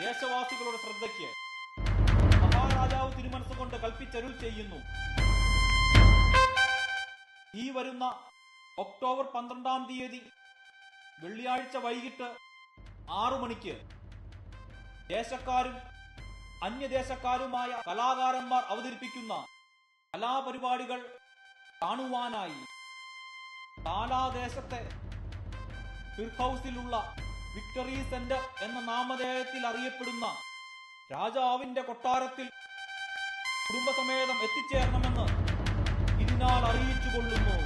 ദേശവാസികളുടെ ശ്രദ്ധയ്ക്ക് മഹാരാജാവ് തിരുമനസ്സുകൊണ്ട് കൽപ്പിച്ചരുൾ ചെയ്യുന്നു. ഈ വരുന്ന ഒക്ടോബർ 12-ാം തീയതി വെള്ളിയാഴ്ച വൈകിട്ട് 6 മണിക്ക് ദേശക്കാരും അന്യദേശക്കാരുമായ കലാകാരന്മാർ അവതരിപ്പിക്കുന്ന കലാപരിപാടികൾ കാണുവാനായി പാലാദേശത്തെ ഫിർ ഹൌസിലുള്ള വിക്ടറി സെന്റർ എന്ന നാമധേയത്തിൽ അറിയപ്പെടുന്ന രാജാവിന്റെ കൊട്ടാരത്തിൽ കുടുംബസമേതം എത്തിച്ചേരണമെന്ന് ഇതിനാൽ അറിയിച്ചുകൊള്ളുന്നു.